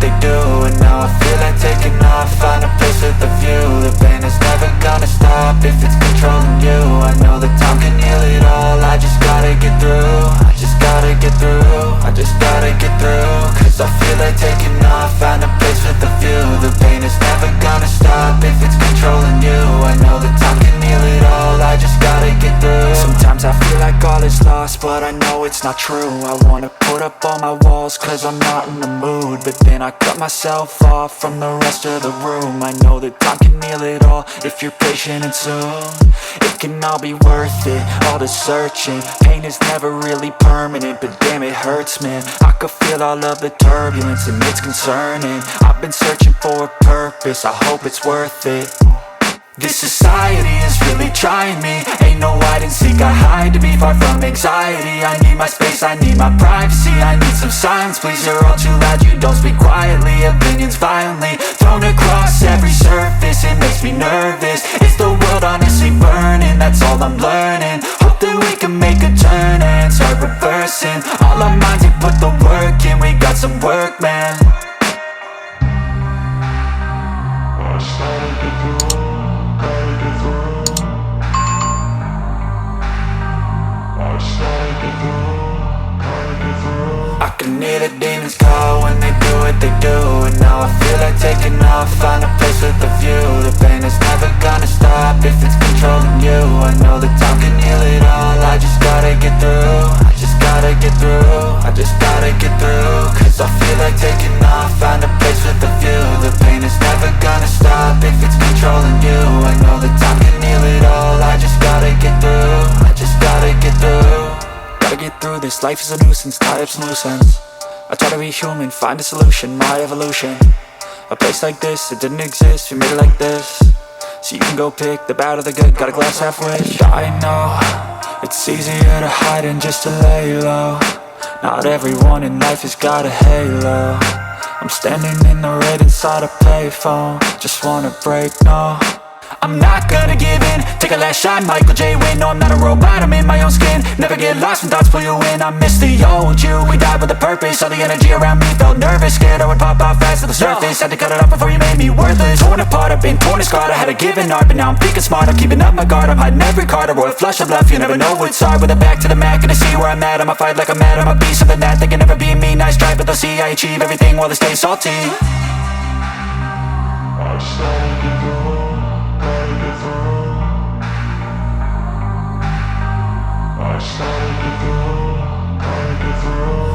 they do, and now I feel like taking off. Find a place with a view. The pain is never gonna stop if it's controlling you. I know that time can heal it all. I just gotta get through. I just gotta get through. I just gotta get through. Cause I feel like taking off. Find a place with a view. The pain is never gonna stop if it's controlling you. I know that time can heal it all. I just gotta get through. Sometimes I feel like all is lost, but I know it's not true. I wanna put up all my walls cause I'm not in the mood, but then I cut myself off from the rest of the room. I know that time can heal it all if you're patient and soon it can all be worth it, all the searching. Pain is never really permanent, but damn it hurts, man. I could feel all of the turbulence and it's concerning. I've been searching for a purpose, I hope it's worth it. This society is really trying me. Ain't no hide and seek, I hide to be far from anxiety. I need my space, I need my privacy. I need some silence, please, you're all too loud. You don't speak quietly, opinions violently thrown across every surface. It makes me nervous, it's the world honestly burning. That's all I'm learning, hope that we can make a turn and start reversing. All our minds, they put the work in. We got some work, man. I can hear the demons call when they do what they do, and now I feel like taking off. Find a place with a view. The pain is never gonna stop if it's controlling you. I know that time can heal it all. I just gotta get through. I just gotta get through. I just gotta get through. Cause I feel like taking off. Find a place with a view. The pain is never gonna stop if it's controlling you. I know that time can heal it all. I just gotta get through. I just gotta get through. Gotta get through this, life is a nuisance, tie up some loose ends. I try to be human, find a solution, my evolution. A place like this, it didn't exist, we made it like this. So you can go pick the bad or the good, got a glass halfway. I know, it's easier to hide than just to lay low. Not everyone in life has got a halo. I'm standing in the red inside a payphone. Just wanna break, no, I'm not gonna give in. Take a last shot, Michael J. Win. No, I'm not a robot, I'm in my own skin. Never get lost when thoughts pull you in. I miss the old you, we died with a purpose. All the energy around me felt nervous, scared I would pop out fast to the surface. Had to cut it off before you made me worthless. Torn apart, I've been torn and scarred. I had a given art, but now I'm thinking smart. I'm keeping up my guard, I'm hiding every card. A royal flush of love, you never know what's hard. With a back to the mat, gonna see where I'm at. I'ma fight like I'm mad, I'ma be something that they can never be me. Nice try, but they'll see I achieve everything while they stay salty.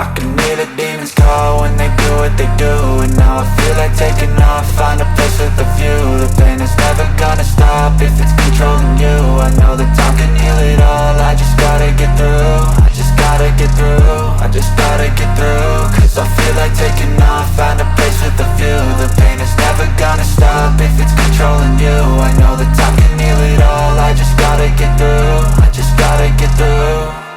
I can hear the demons call when they do what they do, and now I feel like taking off. Find a place with a view. The pain is never gonna stop if it's controlling you. I know that time can heal it all. I just gotta get through. I just gotta get through. I just gotta get through. Cause I feel like taking off. Find a place with a view. The pain is never gonna stop if it's controlling you. I know that time can heal it all. I just gotta get through. I just gotta get through.